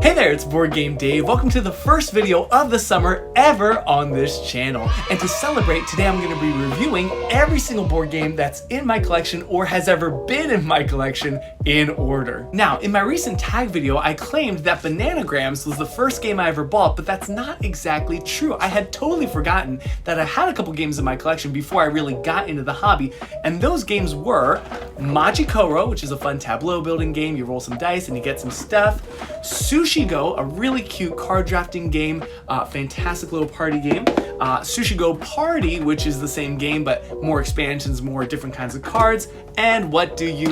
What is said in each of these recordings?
Hey there, it's BoardGameDave. Welcome to the first video of the summer ever on this channel. And to celebrate, today I'm going to be reviewing every single board game that's in my collection or has ever been in my collection in order. Now, in my recent tag video, I claimed that Bananagrams was the first game I ever bought, but that's not exactly true. I had totally forgotten that I had a couple games in my collection before I really got into the hobby, and those games were Magikoro, which is a fun tableau building game. You roll some dice and you get some stuff. Sushi Go, a really cute card drafting game, fantastic little party game. Sushi Go Party, which is the same game but more expansions, more different kinds of cards. And What Do You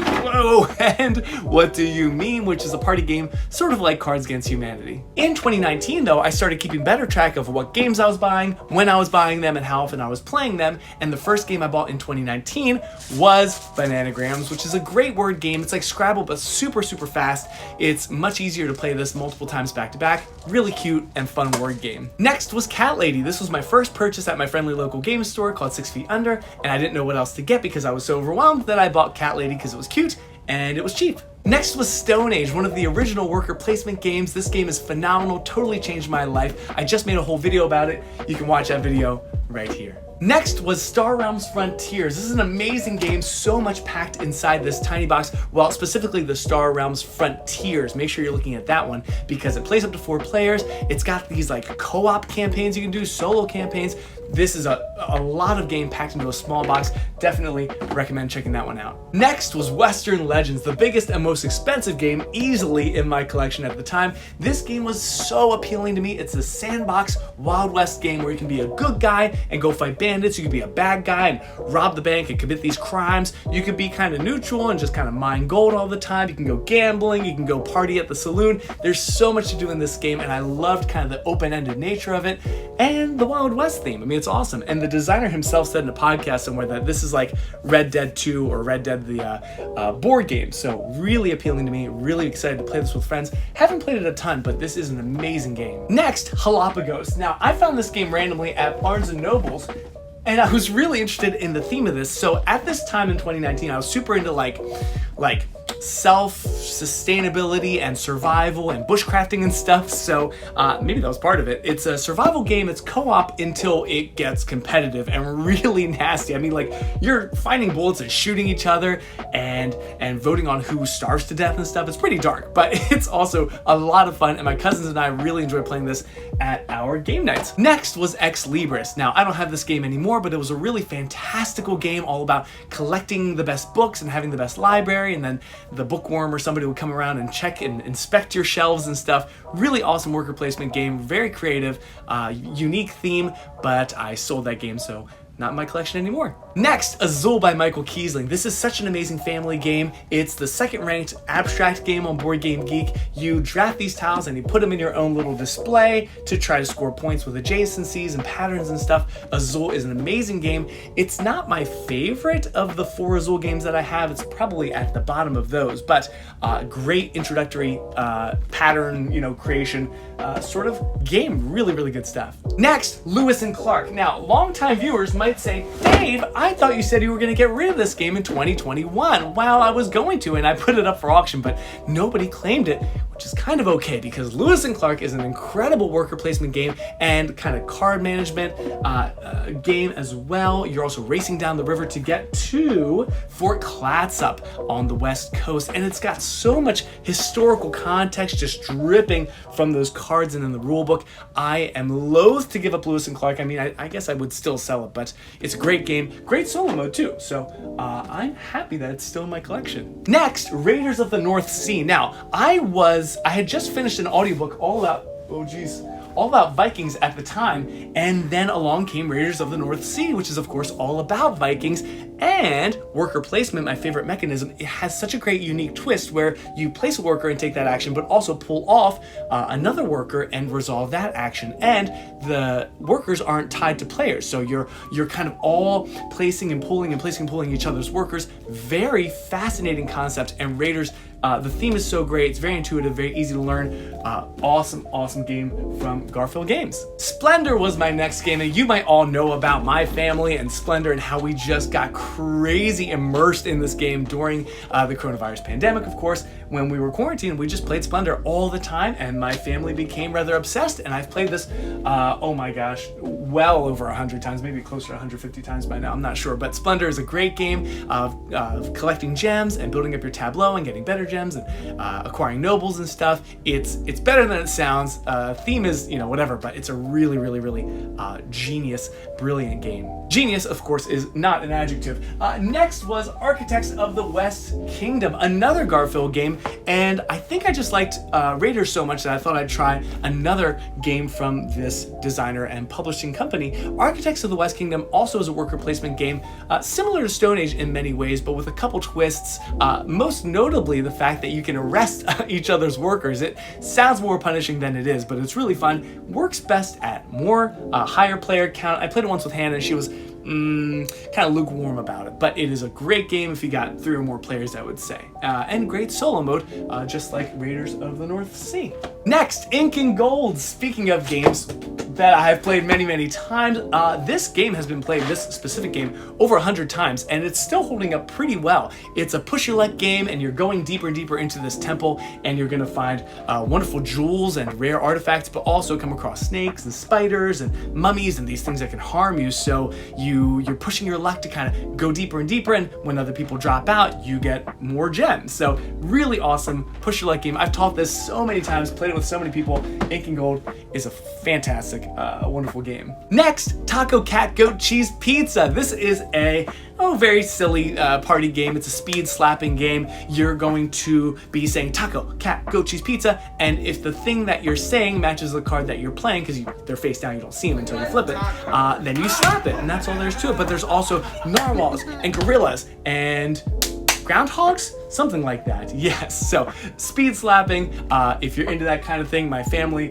Mean, which is a party game sort of like Cards Against Humanity. In 2019 though, I started keeping better track of what games I was buying, when I was buying them, and how often I was playing them. And the first game I bought in 2019 was Bananagrams, which is a great word game. It's like Scrabble but super fast. It's much easier to play this multiple times back to back. Really cute and fun word game. Next was Cat Lady. This was my first purchase at my friendly local game store called 6 Feet Under, and I didn't know what else to get because I was so overwhelmed that I bought Cat Lady because it was cute and it was cheap. Next was Stone Age, one of the original worker placement games. This game is phenomenal, totally changed my life. I just made a whole video about it. You can watch that video right here. Next was Star Realms Frontiers. This is an amazing game, so much packed inside this tiny box. Well, specifically the Star Realms Frontiers. Make sure you're looking at that one because it plays up to 4 players. It's got these like co-op campaigns you can do, solo campaigns. This is a lot of game packed into a small box. Definitely recommend checking that one out. Next was Western Legends, the biggest and most expensive game easily in my collection at the time. This game was so appealing to me. It's a sandbox Wild West game where you can be a good guy and go fight bandits. You could be a bad guy and rob the bank and commit these crimes. You could be kind of neutral and just kind of mine gold all the time. You can go gambling, you can go party at the saloon. There's so much to do in this game, and I loved kind of the open-ended nature of it and the Wild West theme. I mean, it's awesome. And the designer himself said in a podcast somewhere that this is like Red Dead 2 or Red Dead the board game. So really appealing to me, really excited to play this with friends. Haven't played it a ton, but this is an amazing game. Next, Galapagos. Now, I found this game randomly at Barnes & Noble's, and I was really interested in the theme of this. So at this time in 2019, I was super into like self-sustainability and survival and bushcrafting and stuff, so maybe that was part of it. It's a survival game. It's co-op until it gets competitive and really nasty. I mean, like, you're finding bullets and shooting each other and voting on who starves to death and stuff. It's pretty dark, but it's also a lot of fun, and my cousins and I really enjoy playing this at our game nights. Next was Ex Libris. Now, I don't have this game anymore, but it was a really fantastical game all about collecting the best books and having the best library, and then the bookworm or somebody would come around and check and inspect your shelves and stuff. Really awesome worker placement game, very creative, unique theme, but I sold that game, so not in my collection anymore. Next, Azul by Michael Kiesling. This is such an amazing family game. It's the second ranked abstract game on Board Game Geek. You draft these tiles and you put them in your own little display to try to score points with adjacencies and patterns and stuff. Azul is an amazing game. It's not my favorite of the 4 Azul games that I have. It's probably at the bottom of those, but great introductory pattern, creation sort of game. Really good stuff. Next, Lewis and Clark. Now, longtime viewers might say, Dave, I thought you said you were going to get rid of this game in 2021. Well, I was going to, and I put it up for auction, but nobody claimed it, which is kind of okay because Lewis and Clark is an incredible worker placement game and kind of card management game as well. You're also racing down the river to get to Fort Clatsop on the West Coast, and it's got so much historical context just dripping from those cards and in the rule book. I am loath to give up Lewis and Clark. I mean, I guess I would still sell it, but it's a great game, great solo mode too, so I'm happy that it's still in my collection. Next, Raiders of the North Sea. Now, I had just finished an audiobook all about Vikings at the time, and then along came Raiders of the North Sea, which is of course all about Vikings and worker placement, my favorite mechanism. It has such a great unique twist where you place a worker and take that action, but also pull off another worker and resolve that action. And the workers aren't tied to players, so you're kind of all placing and pulling each other's workers. Very fascinating concept, and Raiders, the theme is so great. It's very intuitive, very easy to learn. Awesome game from Garfield Games. Splendor was my next game, and you might all know about my family and Splendor and how we just got crazy immersed in this game during the coronavirus pandemic, of course. when we were quarantined, we just played Splendor all the time, and my family became rather obsessed, and I've played this, oh my gosh, well over 100 times, maybe closer to 150 times by now, I'm not sure, but Splendor is a great game of collecting gems and building up your tableau and getting better gems and acquiring nobles and stuff. It's better than it sounds. Theme is, whatever, but it's a really, really, really genius, brilliant game. Genius, of course, is not an adjective. Next was Architects of the West Kingdom, another Garfield game, and I think I just liked Raiders so much that I thought I'd try another game from this designer and publishing company. Architects of the West Kingdom also is a worker placement game, similar to Stone Age in many ways, but with a couple twists, most notably the fact that you can arrest each other's workers. It sounds more punishing than it is, but it's really fun. Works best at more higher player count. I played it once with Hannah, and she was kind of lukewarm about it, but it is a great game if you got 3 or more players, I would say. And great solo mode, just like Raiders of the North Sea. Next, Ink and Gold. Speaking of games that I have played many, many times, this game has been played, this specific game, over 100 times, and it's still holding up pretty well. It's a push-your-luck game, and you're going deeper and deeper into this temple, and you're gonna find wonderful jewels and rare artifacts, but also come across snakes and spiders and mummies and these things that can harm you, so you're pushing your luck to kind of go deeper and deeper, and when other people drop out, you get more gems. So really awesome push-your-luck game. I've taught this so many times, played it with so many people. Ink and Gold is a fantastic, wonderful game. Next, Taco Cat Goat Cheese Pizza. This is a very silly party game. It's a speed slapping game. You're going to be saying taco, cat, goat, cheese, pizza, and if the thing that you're saying matches the card that you're playing, because they're face down, you don't see them until you flip it, then you slap it, and that's all there is to it. But there's also narwhals and gorillas and groundhogs? Something like that, yes. So speed slapping, if you're into that kind of thing, my family,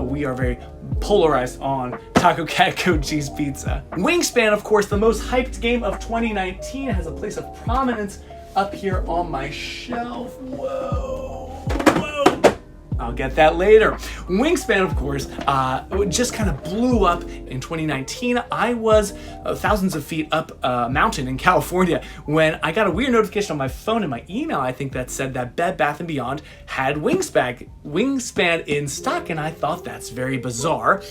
we are very polarized on Taco Cat Goat Cheese Pizza. Wingspan, of course, the most hyped game of 2019, has a place of prominence up here on my shelf. Whoa. I'll get that later. Wingspan, of course, just kind of blew up in 2019. I was thousands of feet up a mountain in California when I got a weird notification on my phone and my email, I think, that said that Bed Bath & Beyond had Wingspan in stock, and I thought that's very bizarre.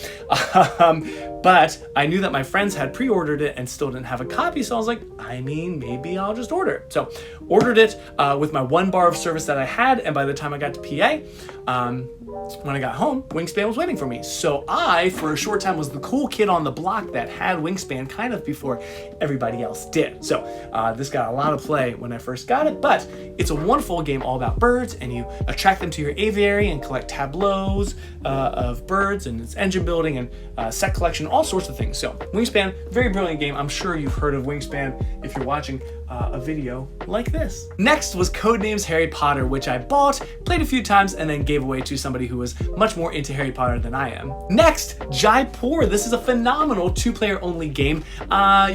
But I knew that my friends had pre-ordered it and still didn't have a copy, so I was like, maybe I'll just order it. So ordered it with my 1 bar of service that I had, and by the time I got to PA, when I got home, Wingspan was waiting for me. So I, for a short time, was the cool kid on the block that had Wingspan kind of before everybody else did. So this got a lot of play when I first got it, but it's a wonderful game all about birds, and you attract them to your aviary and collect tableaus of birds, and it's engine building and set collection, all sorts of things. So Wingspan, very brilliant game. I'm sure you've heard of Wingspan if you're watching a video like this. Next was Codenames Harry Potter, which I bought, played a few times, and then gave away to somebody who was much more into Harry Potter than I am. Next, Jaipur. This is a phenomenal 2-player only game.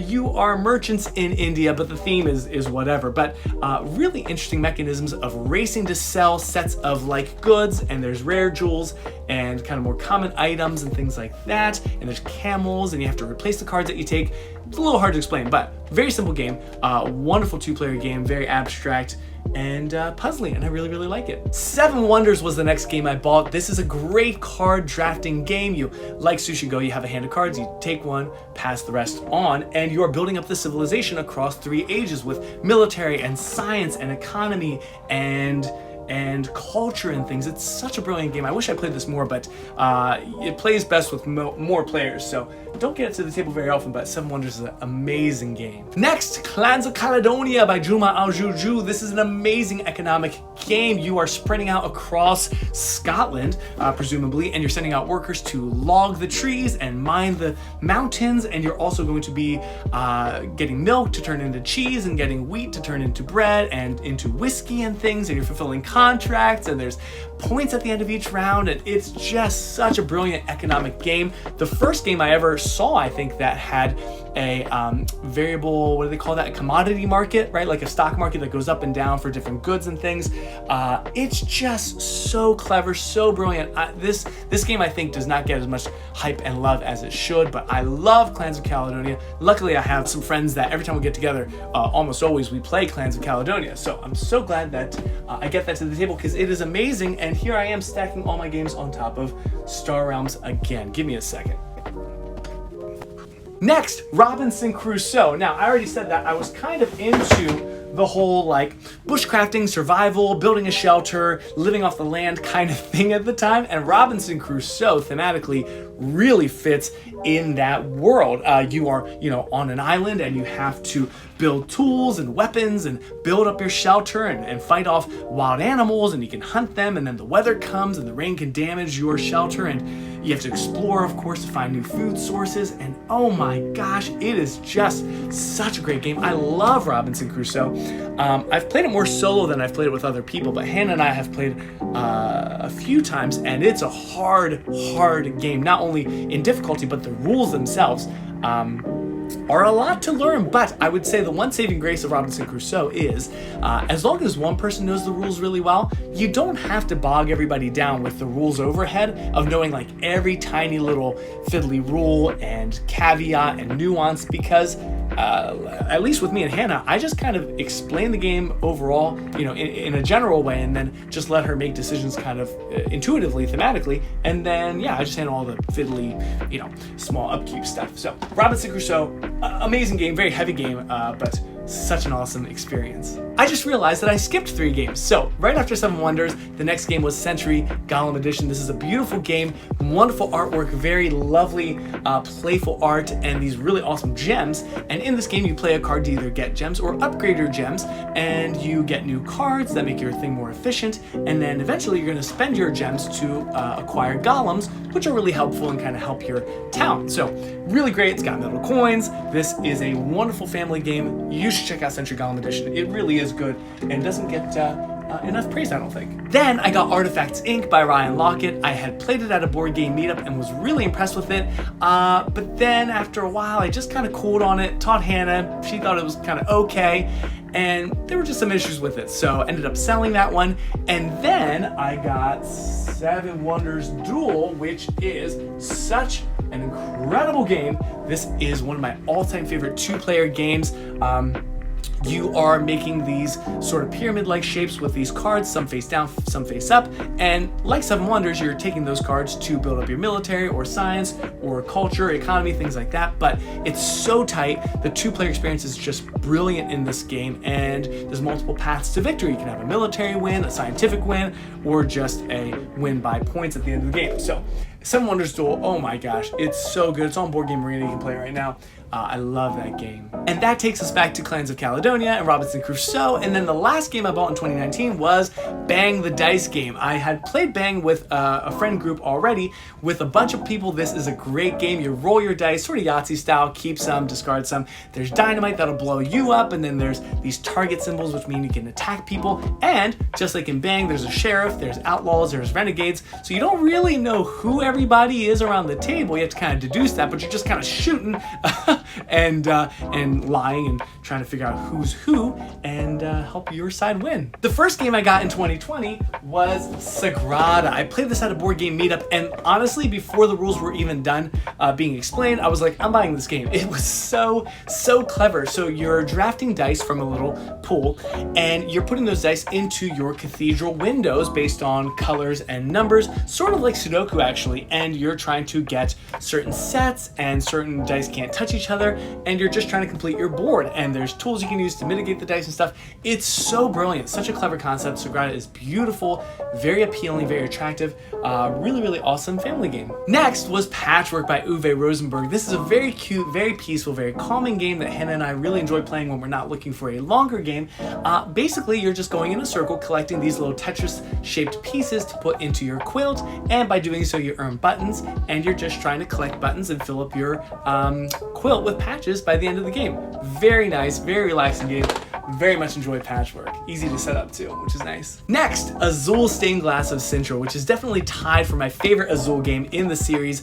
You are merchants in India, but the theme is whatever. But really interesting mechanisms of racing to sell sets of like goods, and there's rare jewels and kind of more common items and things like that. And there's camels, and you have to replace the cards that you take. It's a little hard to explain, but very simple game. Wonderful 2-player game, very abstract and puzzly, and I really, really like it. 7 Wonders was the next game I bought. This is a great card drafting game. You, like Sushi Go, you have a hand of cards, you take one, pass the rest on, and you are building up the civilization across 3 ages with military and science and economy and culture and things. It's such a brilliant game. I wish I played this more, but it plays best with more players, so don't get it to the table very often, but 7 Wonders is an amazing game. Next, Clans of Caledonia by Juma Al-Juju. This is an amazing economic game. You are spreading out across Scotland, presumably, and you're sending out workers to log the trees and mine the mountains, and you're also going to be getting milk to turn into cheese and getting wheat to turn into bread and into whiskey and things, and you're fulfilling contracts, and there's points at the end of each round, and it's just such a brilliant economic game. The first game I ever saw, I think, that had a variable, what do they call that? A commodity market, right? Like a stock market that goes up and down for different goods and things. It's just so clever, so brilliant. This game, I think, does not get as much hype and love as it should, but I love Clans of Caledonia. Luckily, I have some friends that every time we get together, almost always we play Clans of Caledonia. So I'm so glad that I get that to the table because it is amazing. And here I am stacking all my games on top of Star Realms again. Give me a second. Next, Robinson Crusoe. Now, I already said that I was kind of into the whole like bushcrafting, survival, building a shelter, living off the land kind of thing at the time, and Robinson Crusoe thematically really fits in that world. You are, on an island and you have to build tools and weapons and build up your shelter and fight off wild animals, and you can hunt them, and then the weather comes and the rain can damage your shelter, and you have to explore, of course, to find new food sources. And oh my gosh, it is just such a great game. I love Robinson Crusoe. I've played it more solo than I've played it with other people, but Hannah and I have played a few times, and it's a hard game, not only in difficulty, but the rules themselves are a lot to learn. But I would say the one saving grace of Robinson Crusoe is as long as one person knows the rules really well, you don't have to bog everybody down with the rules overhead of knowing like every tiny little fiddly rule and caveat and nuance, because at least with me and Hannah, I just kind of explain the game overall, in a general way, and then just let her make decisions kind of intuitively, thematically, and then I just handle all the fiddly, small upkeep stuff. So Robinson Crusoe, amazing game, very heavy game, but such an awesome experience. I just realized that I skipped 3 games. So right after Seven Wonders, the next game was Century Golem Edition. This is a beautiful game, wonderful artwork, very lovely, playful art, and these really awesome gems. And in this game, you play a card to either get gems or upgrade your gems, and you get new cards that make your thing more efficient. And then eventually you're gonna spend your gems to acquire golems, which are really helpful and kind of help your town. So really great, it's got metal coins. This is a wonderful family game. You should check out Century Golem Edition. It really is good and doesn't get enough praise, I don't think. Then I got Artifacts Inc. by Ryan Lockett. I had played it at a board game meetup and was really impressed with it. But then after a while, I just kind of cooled on it, taught Hannah. She thought it was kind of okay. And there were just some issues with it. So I ended up selling that one. And then I got Seven Wonders Duel, which is such an incredible game. This is one of my all-time favorite 2-player games. You are making these sort of pyramid-like shapes with these cards, some face down, some face up, and like Seven Wonders, you're taking those cards to build up your military or science or culture, economy, things like that, but it's so tight. The 2-player experience is just brilliant in this game, and there's multiple paths to victory. You can have a military win, a scientific win, or just a win by points at the end of the game. So Seven Wonders Duel, oh my gosh, it's so good. It's on Board Game Arena, you can play it right now. I love that game. And that takes us back to Clans of Caledonia and Robinson Crusoe. And then the last game I bought in 2019 was Bang the Dice game. I had played Bang with a friend group already with a bunch of people. This is a great game. You roll your dice, sort of Yahtzee style, keep some, discard some. There's dynamite that'll blow you up, and then there's these target symbols, which mean you can attack people. And just like in Bang, there's a sheriff, there's outlaws, there's renegades. So you don't really know who everybody is around the table. You have to kind of deduce that, but you're just kind of shooting and lying and trying to figure out who's who and help your side win. The first game I got in 2020 was Sagrada. I played this at a board game meetup, and honestly, before the rules were even done being explained, I was like, I'm buying this game. It was so clever. So you're drafting dice from a little pool, and you're putting those dice into your cathedral windows based on colors and numbers, sort of like Sudoku actually, and you're trying to get certain sets, and certain dice can't touch each other, and you're just trying to complete your board, and there's tools you can use to mitigate the dice and stuff. It's so brilliant, such a clever concept. Sagrada is beautiful, very appealing, very attractive, really awesome family game. Next was Patchwork by Uwe Rosenberg. This is a very cute, very peaceful, very calming game that Hannah and I really enjoy playing when we're not looking for a longer game. Basically, you're just going in a circle, collecting these little Tetris-shaped pieces to put into your quilt, and by doing so, you earn buttons, and you're just trying to collect buttons and fill up your quilt with patches by the end of the game. Very nice, very relaxing game. very much enjoy Patchwork. Easy to set up too, which is nice. Next, Azul Stained Glass of Sintra, which is definitely tied for my favorite Azul game in the series.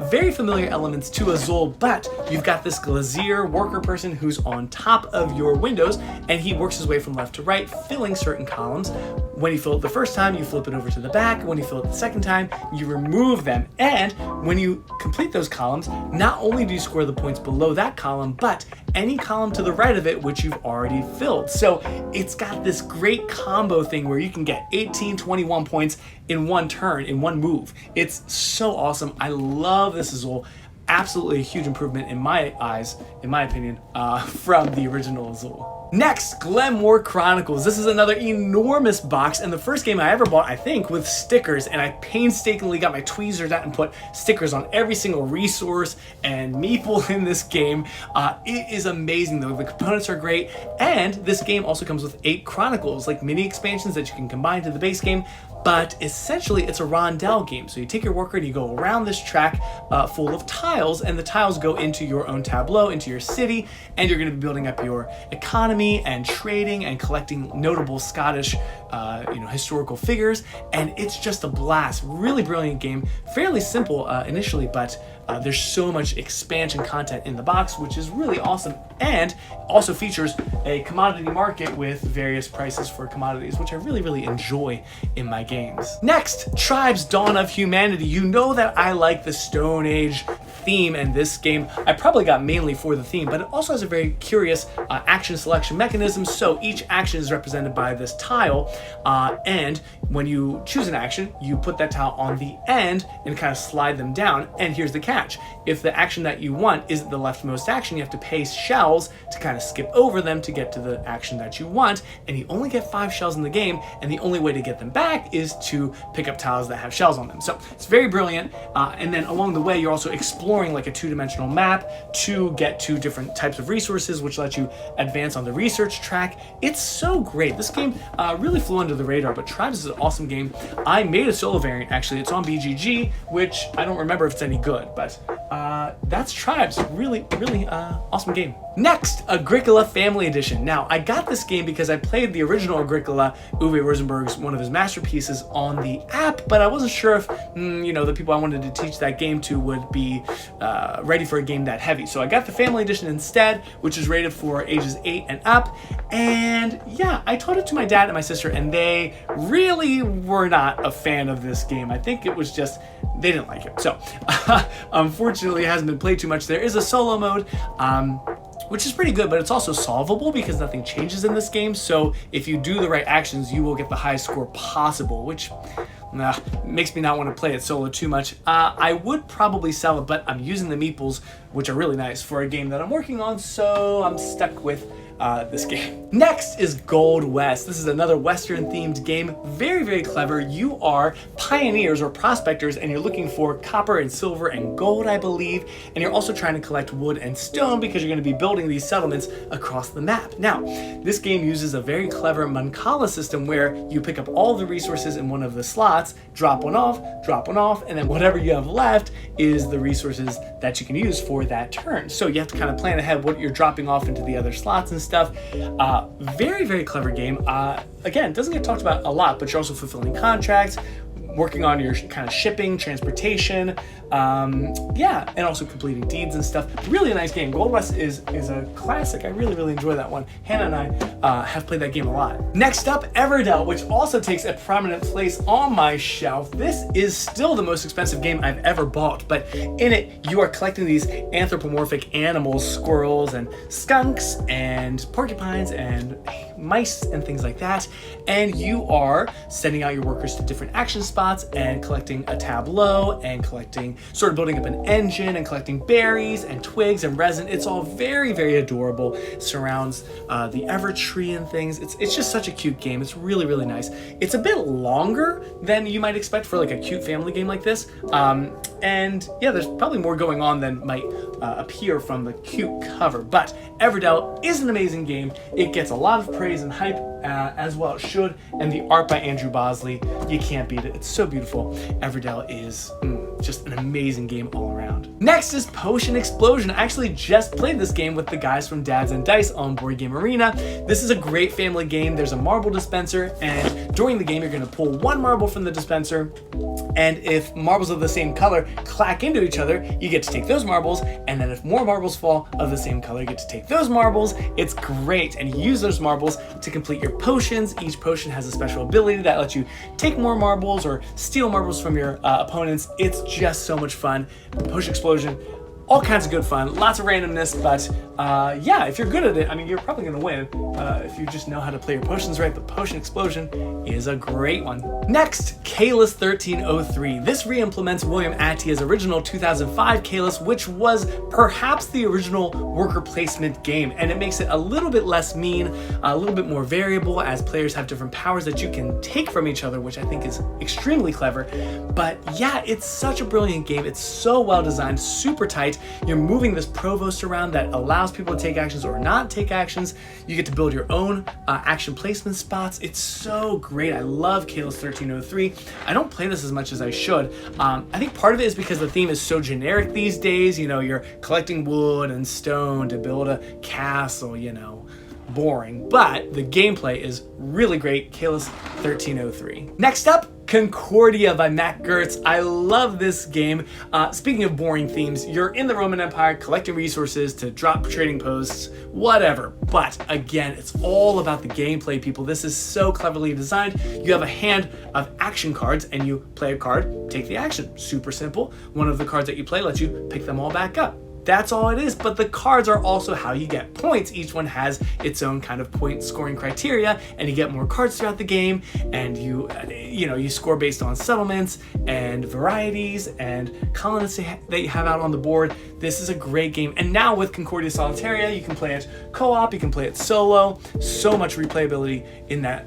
Very familiar elements to Azul, but you've got this glazier worker person who's on top of your windows, and he works his way from left to right, filling certain columns. When you fill it the first time, you flip it over to the back. When you fill it the second time, you remove them. And when you complete those columns, not only do you score the points below that column, but any column to the right of it, which you've already filled. So it's got this great combo thing where you can get 18, 21 points in one turn, in one move. It's so awesome. I love this Azul. Absolutely a huge improvement in my eyes, in my opinion, from the original Azul. Next, Glenmore Chronicles. This is another enormous box, and the first game I ever bought, I think, with stickers, and I painstakingly got my tweezers out and put stickers on every single resource and meeple in this game. It is amazing though. The components are great, and this game also comes with 8 Chronicles, like mini expansions that you can combine to the base game. But essentially it's a rondel game. So you take your worker and you go around this track full of tiles, and the tiles go into your own tableau, into your city, and you're gonna be building up your economy and trading and collecting notable Scottish historical figures. And it's just a blast. Really brilliant game. Fairly simple initially, but there's so much expansion content in the box, which is really awesome, and also features a commodity market with various prices for commodities, which I really, really enjoy in my games. Next, Tribes Dawn of Humanity. You know that I like the Stone Age theme, and this game I probably got mainly for the theme, but it also has a very curious action selection mechanism. So each action is represented by this tile, and when you choose an action, you put that tile on the end and kind of slide them down. And here's the catch. If the action that you want isn't the leftmost action, you have to pay shells to kind of skip over them to get to the action that you want, and you only get 5 shells in the game, and the only way to get them back is to pick up tiles that have shells on them. So it's very brilliant, and then along the way you're also exploring like a 2-dimensional map to get to different types of resources, which let you advance on the research track. It's so great. This game really flew under the radar, but Tribes is an awesome game. I made a solo variant, actually. It's on BGG, which I don't remember if it's any good, but that's Tribes. Really, really awesome game. Next, Agricola Family Edition. Now, I got this game because I played the original Agricola, Uwe Rosenberg's one of his masterpieces, on the app, but I wasn't sure if, the people I wanted to teach that game to would be ready for a game that heavy. So I got the Family Edition instead, which is rated for ages 8 and up. And yeah, I taught it to my dad and my sister, and they really were not a fan of this game. I think it was just, they didn't like it. So unfortunately, it hasn't been played too much. There is a solo mode, which is pretty good, but it's also solvable because nothing changes in this game. So if you do the right actions, you will get the highest score possible, which makes me not want to play it solo too much. I would probably sell it, but I'm using the meeples, which are really nice, for a game that I'm working on, so I'm stuck with this game. Next is Gold West. This is another Western themed game. Very, very clever. You are pioneers or prospectors, and you're looking for copper and silver and gold, I believe. And you're also trying to collect wood and stone because you're going to be building these settlements across the map. Now, this game uses a very clever Mancala system where you pick up all the resources in one of the slots, drop one off, and then whatever you have left is the resources that you can use for that turn. So you have to kind of plan ahead what you're dropping off into the other slots and stuff. Very, very clever game. Again, doesn't get talked about a lot, but you're also fulfilling contracts, working on your kind of shipping, transportation, and also completing deeds and stuff. Really a nice game. Gold West is a classic. I really, really enjoy that one. Hannah and I have played that game a lot. Next up, Everdell, which also takes a prominent place on my shelf. This is still the most expensive game I've ever bought, but in it, you are collecting these anthropomorphic animals, squirrels and skunks and porcupines and mice and things like that, and you are sending out your workers to different action spots and collecting a tableau and sort of building up an engine and collecting berries and twigs and resin. It's all very, very adorable. It surrounds the ever tree and things. It's just such a cute game. It's really, really nice. It's a bit longer than you might expect for like a cute family game like this. And yeah, there's probably more going on than might appear from the cute cover, but Everdell is an amazing game. It gets a lot of praise and hype, as well it should, and the art by Andrew Bosley, you can't beat it. It's so beautiful. Everdell is just an amazing game all around. Next is Potion Explosion. I actually just played this game with the guys from Dads and Dice on Board Game Arena. This is a great family game. There's a marble dispenser, and during the game you're going to pull one marble from the dispenser, and if marbles of the same color clack into each other, you get to take those marbles, and then if more marbles fall of the same color, you get to take those marbles. It's great, and you use those marbles to complete your potions. Each potion has a special ability that lets you take more marbles or steal marbles from your opponents. It's just so much fun. Potion Explosion, all kinds of good fun, lots of randomness, but yeah, if you're good at it, I mean, you're probably gonna win if you just know how to play your potions right. But Potion Explosion is a great one. Next, Caylus 1303. This re-implements William Attia's original 2005 Caylus, which was perhaps the original worker placement game, and it makes it a little bit less mean, a little bit more variable, as players have different powers that you can take from each other, which I think is extremely clever. But yeah, it's such a brilliant game. It's so well designed, super tight. You're moving this provost around that allows people to take actions or not take actions. You get to build your own action placement spots. It's so great. I love Caylus 1303. I don't play this as much as I should. I think part of it is because the theme is so generic these days. You know, you're collecting wood and stone to build a castle, you know. Boring, but the gameplay is really great. Caylus 1303. Next up, Concordia by Matt Gertz. I love this game. Speaking of boring themes, you're in the Roman Empire collecting resources to drop trading posts, whatever. But again, it's all about the gameplay, people. This is so cleverly designed. You have a hand of action cards and you play a card, take the action. Super simple. One of the cards that you play lets you pick them all back up. That's all it is, but the cards are also how you get points. Each one has its own kind of point scoring criteria, and you get more cards throughout the game, and you score based on settlements and varieties and colonists that you have out on the board. This is a great game, and now with Concordia Solitaria, you can play it co-op, you can play it solo. So much replayability in that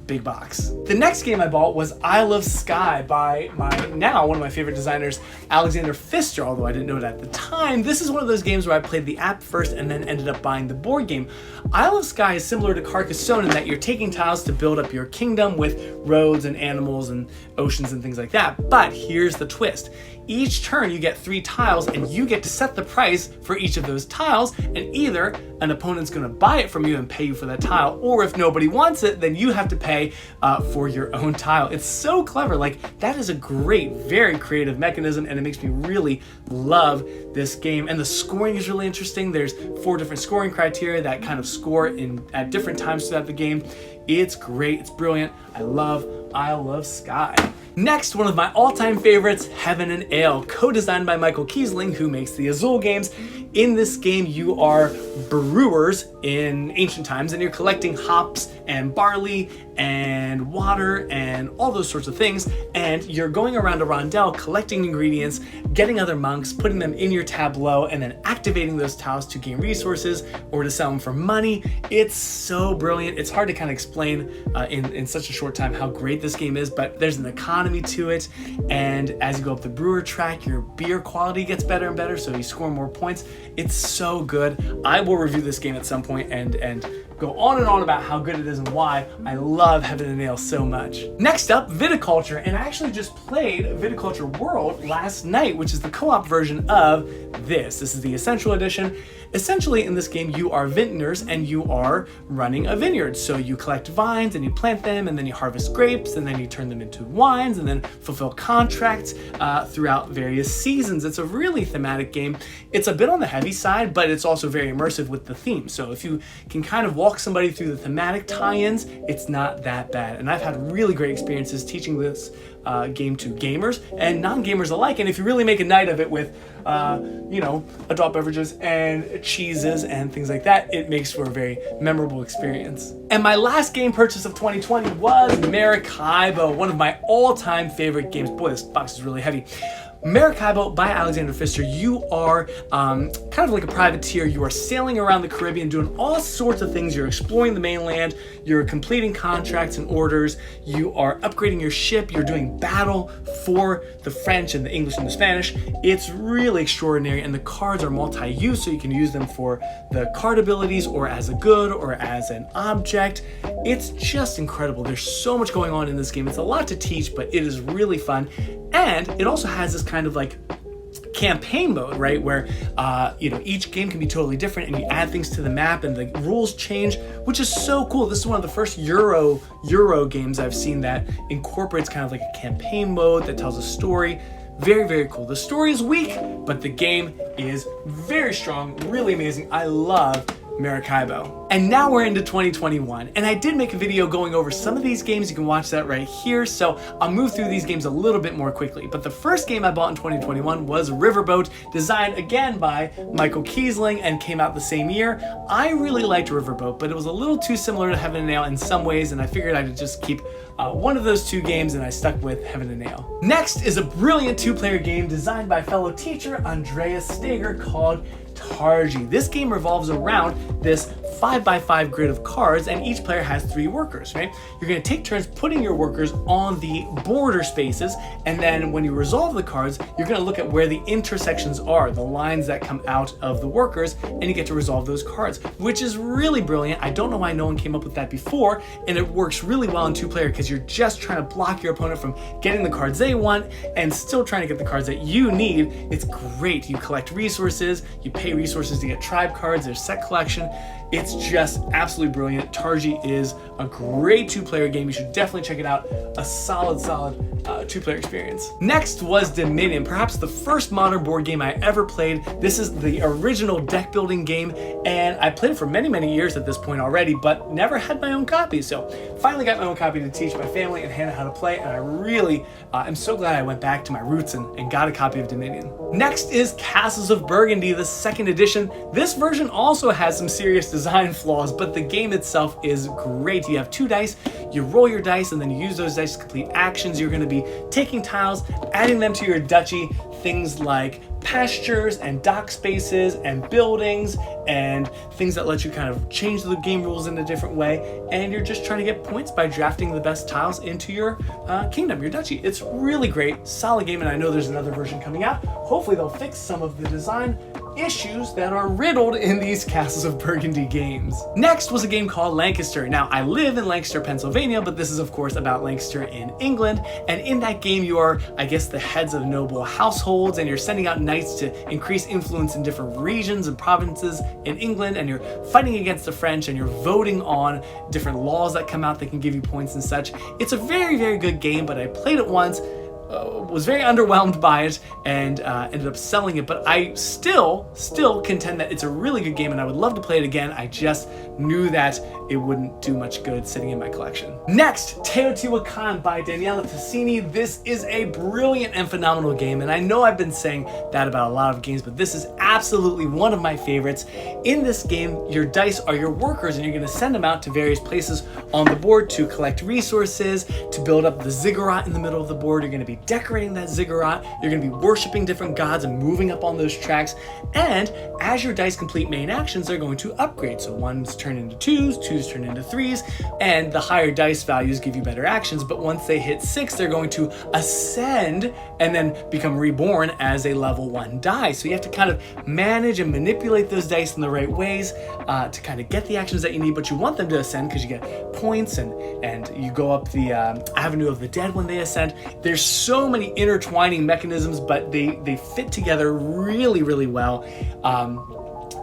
big box. The next game I bought was Isle of Skye by one of my favorite designers, Alexander Pfister, although I didn't know it at the time. This is one of those games where I played the app first and then ended up buying the board game. Isle of Skye is similar to Carcassonne in that you're taking tiles to build up your kingdom with roads and animals and oceans and things like that. But here's the twist. Each turn you get 3 tiles and you get to set the price for each of those tiles, and either an opponent's gonna buy it from you and pay you for that tile, or if nobody wants it, then you have to pay for your own tile. It's so clever. Like, that is a great, very creative mechanism, and it makes me really love this game. And the scoring is really interesting. There's 4 different scoring criteria that kind of score at different times throughout the game. It's great, it's brilliant. I love Isle of Skye. Next, one of my all-time favorites, Heaven and Ale, co-designed by Michael Kiesling, who makes the Azul games. In this game, you are brewers in ancient times, and you're collecting hops and barley and water and all those sorts of things, and you're going around a rondel collecting ingredients, getting other monks, putting them in your tableau, and then activating those tiles to gain resources or to sell them for money. It's so brilliant. It's hard to kind of explain in such a short time how great this game is, but there's an economy to it, and as you go up the brewer track, your beer quality gets better and better, so you score more points. It's so good. I will review this game at some point and go on and on about how good it is and why I love Heaven and Ale so much. Next up, Viticulture, and I actually just played Viticulture World last night, which is the co-op version of this. This is the Essential Edition. Essentially, in this game, you are vintners and you are running a vineyard. So you collect vines and you plant them, and then you harvest grapes, and then you turn them into wines, and then fulfill contracts throughout various seasons. It's a really thematic game. It's a bit on the heavy side, but it's also very immersive with the theme. So if you can kind of walk somebody through the thematic tie-ins, it's not that bad. And I've had really great experiences teaching this game to gamers and non-gamers alike. And if you really make a night of it with adult beverages and cheeses and things like that, it makes for a very memorable experience. And my last game purchase of 2020 was Maracaibo, one of my all-time favorite games. Boy, this box is really heavy. Maracaibo by Alexander Pfister. You are kind of like a privateer. You are sailing around the Caribbean doing all sorts of things. You're exploring the mainland, you're completing contracts and orders, you are upgrading your ship, you're doing battle for the French and the English and the Spanish. It's really extraordinary, and the cards are multi-use, so you can use them for the card abilities or as a good or as an object. It's just incredible. There's so much going on in this game. It's a lot to teach, but it is really fun. And it also has this kind of like campaign mode, right, where each game can be totally different, and you add things to the map and the rules change, which is so cool. This is one of the first Euro games I've seen that incorporates kind of like a campaign mode that tells a story. Very, very cool. The story is weak, but the game is very strong, really amazing. I love Maracaibo. And now we're into 2021, and I did make a video going over some of these games. You can watch that right here, so I'll move through these games a little bit more quickly. But the first game I bought in 2021 was Riverboat, designed again by Michael Kiesling and came out the same year. I really liked Riverboat, but it was a little too similar to Heaven and Nail in some ways, and I figured I'd just keep one of those two games, and I stuck with Heaven and Nail. Next is a brilliant two-player game designed by fellow teacher Andreas Steger called Targi. This game revolves around this 5x5 grid of cards, and each player has 3 workers, right? You're going to take turns putting your workers on the border spaces, and then when you resolve the cards, you're going to look at where the intersections are, the lines that come out of the workers, and you get to resolve those cards, which is really brilliant. I don't know why no one came up with that before, and it works really well in 2-player because you're just trying to block your opponent from getting the cards they want and still trying to get the cards that you need. It's great. You collect resources, you pay resources to get tribe cards, there's set collection. It's just absolutely brilliant. Targi is a great 2-player game. You should definitely check it out. A solid 2-player experience. Next was Dominion, perhaps the first modern board game I ever played. This is the original deck building game, and I played it for many, many years at this point already, but never had my own copy. So finally got my own copy to teach my family and Hannah how to play, and I really am so glad I went back to my roots and got a copy of Dominion. Next is Castles of Burgundy, the 2nd edition. This version also has some serious design flaws, but the game itself is great. You have 2 dice, you roll your dice, and then you use those dice to complete actions. You're going to be taking tiles, adding them to your duchy, things like pastures and dock spaces and buildings and things that let you kind of change the game rules in a different way, and you're just trying to get points by drafting the best tiles into your kingdom, your duchy. It's really great, solid game, and I know there's another version coming out. Hopefully they'll fix some of the design issues that are riddled in these Castles of Burgundy games. Next was a game called Lancaster. Now, I live in Lancaster, Pennsylvania, but this is of course about Lancaster in England, and in that game you are, I guess, the heads of noble households, and you're sending out knights to increase influence in different regions and provinces in England, and you're fighting against the French, and you're voting on different laws that come out that can give you points and such. It's a very, very good game, but I played it once, was very underwhelmed by it, and ended up selling it, but I still contend that it's a really good game and I would love to play it again. I just knew that it wouldn't do much good sitting in my collection. Next, Teotihuacan by Daniela Tassini. This is a brilliant and phenomenal game, and I know I've been saying that about a lot of games, but this is absolutely one of my favorites. In this game, your dice are your workers, and you're going to send them out to various places on the board to collect resources, to build up the ziggurat in the middle of the board. You're going to be decorating that ziggurat, you're going to be worshiping different gods and moving up on those tracks, and as your dice complete main actions, they're going to upgrade. So 1s turn into 2s, 2s turn into 3s, and the higher dice values give you better actions, but once they hit 6, they're going to ascend and then become reborn as a level 1 die. So you have to kind of manage and manipulate those dice in the right ways to kind of get the actions that you need, but you want them to ascend because you get points and you go up the Avenue of the Dead when they ascend. There's so many intertwining mechanisms, but they fit together really, really well.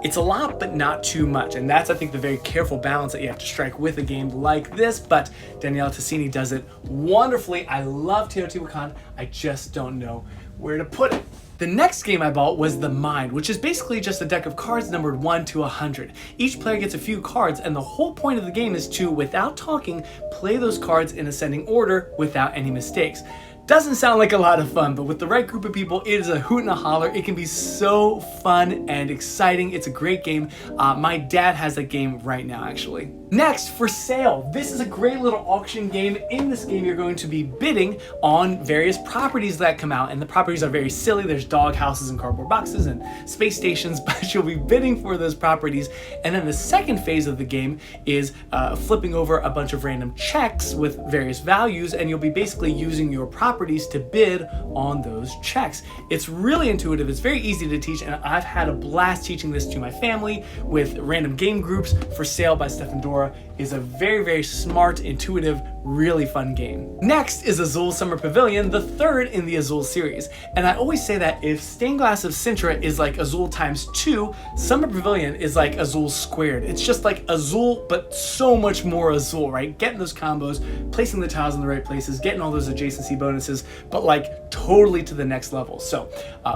It's a lot, but not too much, and that's, I think, the very careful balance that you have to strike with a game like this, but Daniela Tassini does it wonderfully. I love Teotihuacan, I just don't know where to put it. The next game I bought was The Mind, which is basically just a deck of cards numbered 1 to 100. Each player gets a few cards, and the whole point of the game is to, without talking, play those cards in ascending order without any mistakes. Doesn't sound like a lot of fun, but with the right group of people, it is a hoot and a holler. It can be so fun and exciting. It's a great game. My dad has that game right now, actually. Next, For Sale. This is a great little auction game. In this game, you're going to be bidding on various properties that come out, and the properties are very silly. There's dog houses and cardboard boxes and space stations, but you'll be bidding for those properties. And then the second phase of the game is flipping over a bunch of random checks with various values, and you'll be basically using your property properties to bid on those checks. It's really intuitive, it's very easy to teach, and I've had a blast teaching this to my family with random game groups. For Sale by Steph Dora is a very, very smart, intuitive, really fun game. Next is Azul Summer Pavilion, the third in the Azul series. And I always say that if Stained Glass of Sintra is like Azul times 2, Summer Pavilion is like Azul squared. It's just like Azul, but so much more Azul, right? Getting those combos, placing the tiles in the right places, getting all those adjacency bonuses, but like totally to the next level. So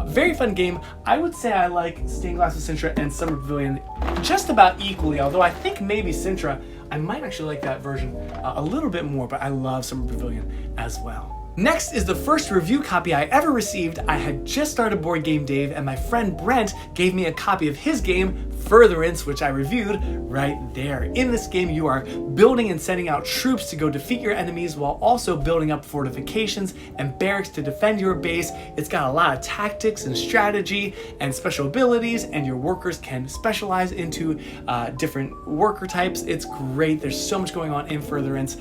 very fun game. I would say I like Stained Glass of Sintra and Summer Pavilion just about equally, although I think maybe Sintra, I might actually like that version a little bit more, but I love Summer Pavilion as well. Next is the first review copy I ever received. I had just started BoardGameDave, and my friend Brent gave me a copy of his game, Furtherance, which I reviewed right there. In this game, you are building and sending out troops to go defeat your enemies while also building up fortifications and barracks to defend your base. It's got a lot of tactics and strategy and special abilities, and your workers can specialize into different worker types. It's great. There's so much going on in Furtherance.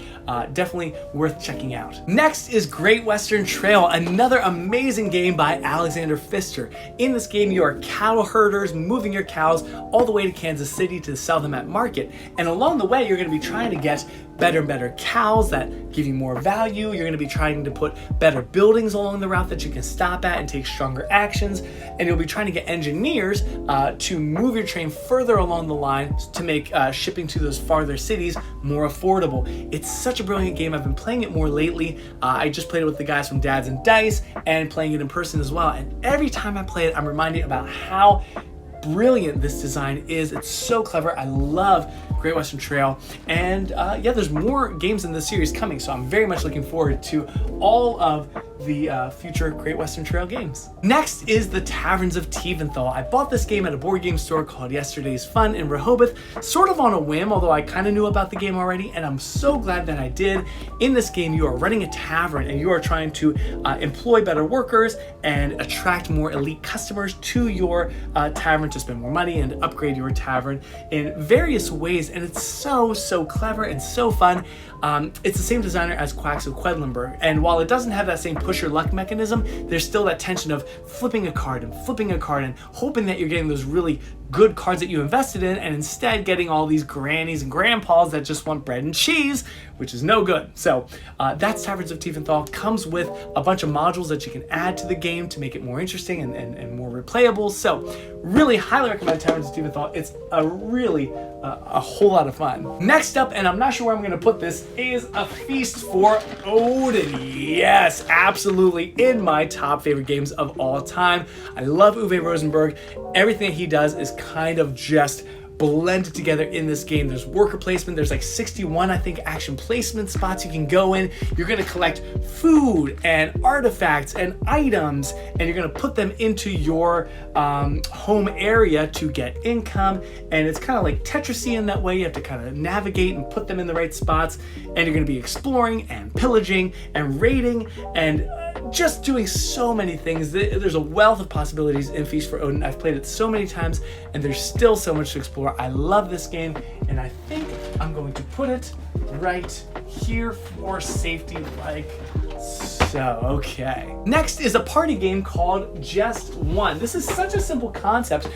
Definitely worth checking out. Next is Great Western Trail, another amazing game by Alexander Pfister. In this game, you are cattle herders moving your cows all the way to Kansas City to sell them at market. And along the way, you're going to be trying to get better and better cows that give you more value. You're going to be trying to put better buildings along the route that you can stop at and take stronger actions. And you'll be trying to get engineers to move your train further along the line to make shipping to those farther cities more affordable. It's such a brilliant game. I've been playing it more lately. I just played it with the guys from Dads and Dice and playing it in person as well. And every time I play it, I'm reminded about how brilliant this design is. It's so clever. I love Great Western Trail. And yeah, there's more games in this series coming, so I'm very much looking forward to all of the future Great Western Trail games. Next is the Taverns of Tiefenthal. I bought this game at a board game store called Yesterday's Fun in Rehoboth, sort of on a whim, although I kind of knew about the game already, and I'm so glad that I did. In this game, you are running a tavern and you are trying to employ better workers and attract more elite customers to your tavern to spend more money and upgrade your tavern in various ways, and it's so clever and so fun. It's the same designer as Quacks of Quedlinburg, and while it doesn't have that same push your luck mechanism, there's still that tension of flipping a card and hoping that you're getting those really good cards that you invested in, and instead getting all these grannies and grandpas that just want bread and cheese, which is no good. So that's Taverns of Tiefenthal. Comes with a bunch of modules that you can add to the game to make it more interesting and more replayable. So really highly recommend Taverns of Tiefenthal. It's a really a whole lot of fun. Next up, and I'm not sure where I'm going to put this, is A Feast for Odin. Yes, absolutely in my top favorite games of all time. I love Uwe Rosenberg. Everything he does is kind of just blended together in this game. There's worker placement. There's like 61, I think, action placement spots you can go in. You're going to collect food and artifacts and items, and you're going to put them into your home area to get income. And it's kind of like Tetrisy in that way. You have to kind of navigate and put them in the right spots, and you're going to be exploring and pillaging and raiding and just doing so many things. There's a wealth of possibilities in Feast for Odin. I've played it so many times, and there's still so much to explore. I love this game, and I think I'm going to put it right here for safety, like so. Okay. Next is a party game called Just One. This is such a simple concept.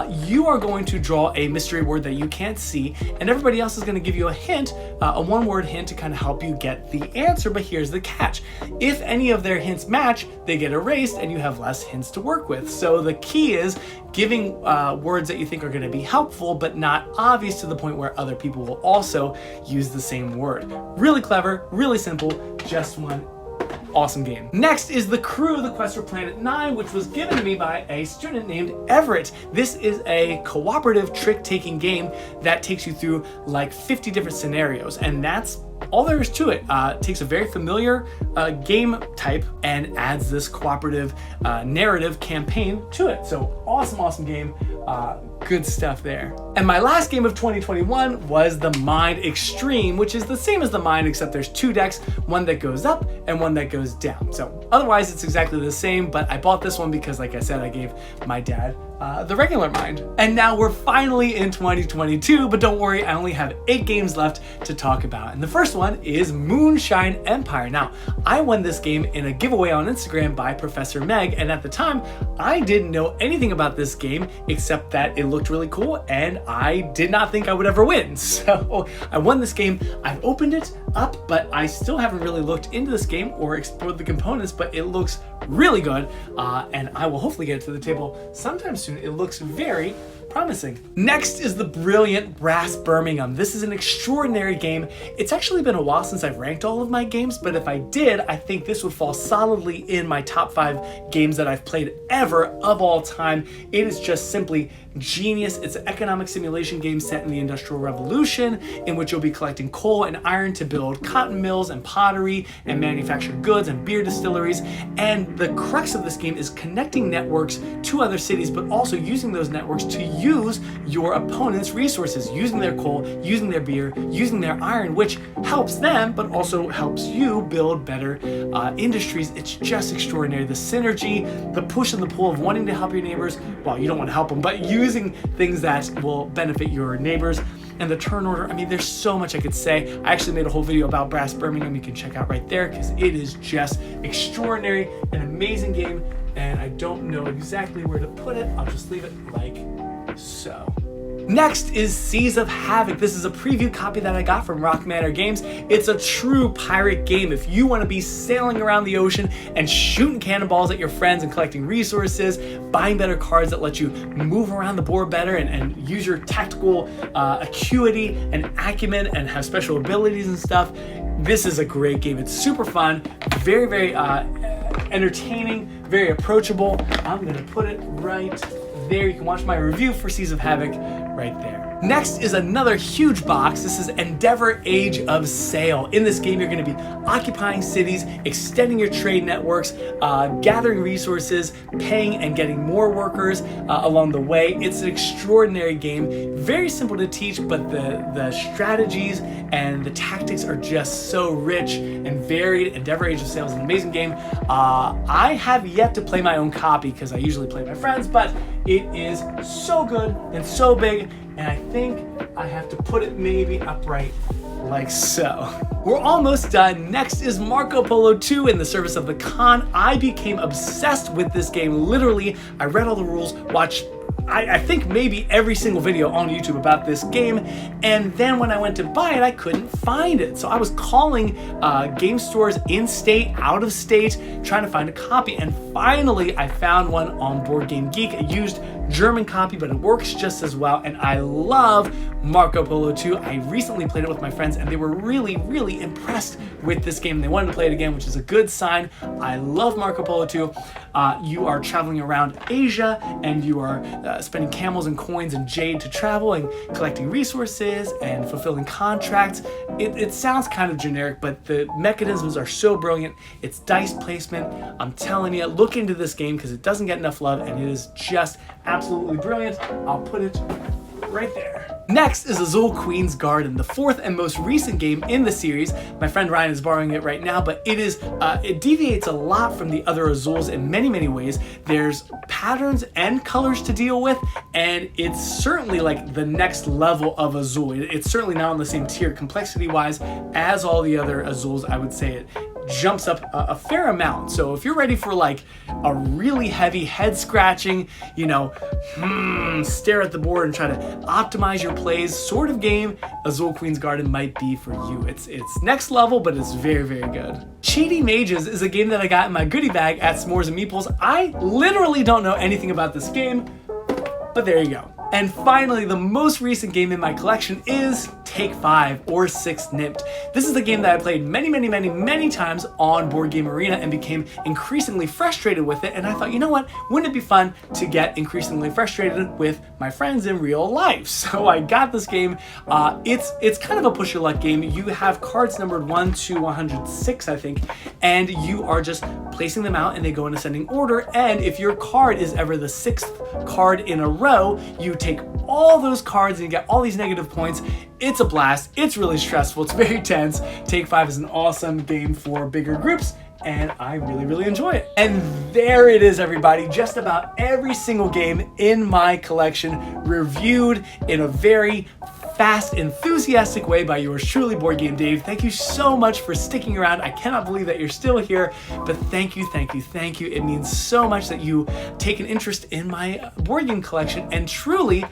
You are going to draw a mystery word that you can't see, and everybody else is going to give you a hint, a one-word hint to kind of help you get the answer. But here's the catch. If any of their hints match, they get erased, and you have less hints to work with. So the key is giving words that you think are going to be helpful, but not obvious to the point where other people will also use the same word. Really clever, really simple, Just One. Awesome game. Next is The Crew, The Quest for Planet 9, which was given to me by a student named Everett. This is a cooperative trick-taking game that takes you through like 50 different scenarios, and that's all there is to it. It takes a very familiar game type and adds this cooperative narrative campaign to it. So awesome game. Good stuff there. And my last game of 2021 was the Mind Extreme, which is the same as the Mind, except there's two decks, one that goes up and one that goes down. So otherwise it's exactly the same, but I bought this one because, like I said, I gave my dad the regular Mind. And now we're finally in 2022, but don't worry, I only have 8 games left to talk about. And the first first one is Moonshine Empire. Now, I won this game in a giveaway on Instagram by Professor Meg, and at the time, I didn't know anything about this game except that it looked really cool, and I did not think I would ever win. So I won this game. I've opened it up, but I still haven't really looked into this game or explored the components, but it looks really good, and I will hopefully get it to the table sometime soon. It looks very promising. Next is the brilliant Brass Birmingham. This is an extraordinary game. It's actually been a while since I've ranked all of my games, but if I did, I think this would fall solidly in my top 5 games that I've played ever of all time. It is just simply genius. It's an economic simulation game set in the Industrial Revolution, in which you'll be collecting coal and iron to build cotton mills and pottery and manufacture goods and beer distilleries. And the crux of this game is connecting networks to other cities, but also using those networks to use your opponent's resources, using their coal, using their beer, using their iron, which helps them, but also helps you build better industries. It's just extraordinary. The synergy, the push and the pull of wanting to help your neighbors. Well, you don't want to help them, but using things that will benefit your neighbors. And the turn order, I mean, there's so much I could say. I actually made a whole video about Brass Birmingham you can check out right there, because it is just extraordinary, an amazing game, and I don't know exactly where to put it. I'll just leave it like so. Next is Seas of Havoc. This is a preview copy that I got from Rock Manor Games. It's a true pirate game. If you want to be sailing around the ocean and shooting cannonballs at your friends and collecting resources, buying better cards that let you move around the board better and use your tactical acuity and acumen and have special abilities and stuff, this is a great game. It's super fun, very, very entertaining, very approachable. I'm gonna put it right there. You can watch my review for Seas of Havoc right there. Next is another huge box. This is Endeavor Age of Sail. In this game, you're going to be occupying cities, extending your trade networks, gathering resources, paying and getting more workers along the way. It's an extraordinary game. Very simple to teach, but the strategies and the tactics are just so rich and varied. Endeavor Age of Sail is an amazing game. I have yet to play my own copy because I usually play my friends, but it is so good and so big, and I think I have to put it maybe upright like so. We're almost done. Next is Marco Polo 2 in the Service of the Khan. I became obsessed with this game. Literally, I read all the rules, watched I think maybe every single video on YouTube about this game, and then when I went to buy it, I couldn't find it. So I was calling game stores in state, out of state, trying to find a copy, and finally I found one on BoardGameGeek, a used German copy, but it works just as well, and I love Marco Polo 2. I recently played it with my friends, and they were really, really impressed with this game. They wanted to play it again, which is a good sign. I love Marco Polo 2. You are traveling around Asia, and you are spending camels and coins and jade to travel and collecting resources and fulfilling contracts. It sounds kind of generic, but the mechanisms are so brilliant. It's dice placement. I'm telling you, look into this game because it doesn't get enough love, and it is just absolutely brilliant. I'll put it right there. Next is Azul Queen's Garden, the 4th and most recent game in the series. My friend Ryan is borrowing it right now, but it deviates a lot from the other Azuls in many, many ways. There's patterns and colors to deal with, and it's certainly like the next level of Azul. It's certainly not on the same tier complexity-wise as all the other Azuls. I would say it jumps up a fair amount. So if you're ready for like a really heavy head scratching, stare at the board and try to optimize your plays sort of game, Azul Queen's Garden might be for you. It's next level, but it's very, very good. Cheaty Mages is a game that I got in my goodie bag at S'mores and Meeples. I literally don't know anything about this game, but there you go. And finally, the most recent game in my collection is Take 5 or 6 Nipped. This is a game that I played many, many, many, many times on Board Game Arena and became increasingly frustrated with it. And I thought, you know what? Wouldn't it be fun to get increasingly frustrated with my friends in real life? So I got this game. It's kind of a push your luck game. You have cards numbered 1 to 106, I think, and you are just placing them out and they go in ascending order. And if your card is ever the 6th card in a row, you take all those cards and you get all these negative points. It's a blast. It's really stressful. It's very tense. Take 5 is an awesome game for bigger groups, and I really, really enjoy it. And there it is, everybody. Just about every single game in my collection reviewed in a very fast, enthusiastic way by yours truly, BoardGameDave. Thank you so much for sticking around. I cannot believe that you're still here, but thank you, thank you, thank you. It means so much that you take an interest in my board game collection, and truly,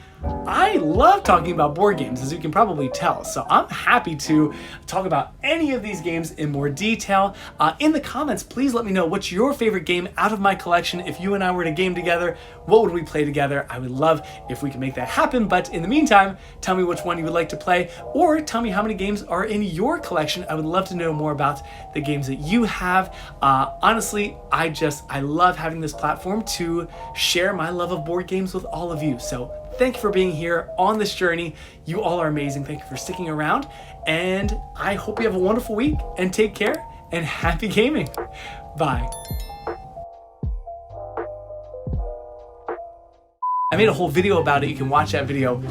I love talking about board games, as you can probably tell. So I'm happy to talk about any of these games in more detail. In the comments, please let me know what's your favorite game out of my collection. If you and I were to game together, what would we play together? I would love if we could make that happen. But in the meantime, tell me which one you would like to play, or tell me how many games are in your collection. I would love to know more about the games that you have. Honestly, I love having this platform to share my love of board games with all of you. So thank you for being here on this journey. You all are amazing. Thank you for sticking around. And I hope you have a wonderful week, and take care, and happy gaming. Bye. I made a whole video about it. You can watch that video.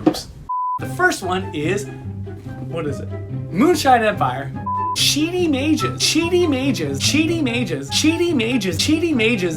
Oops. The first one is, what is it? Moonshine Empire. Cheaty mages, cheaty mages, cheaty mages, cheaty mages, cheaty mages.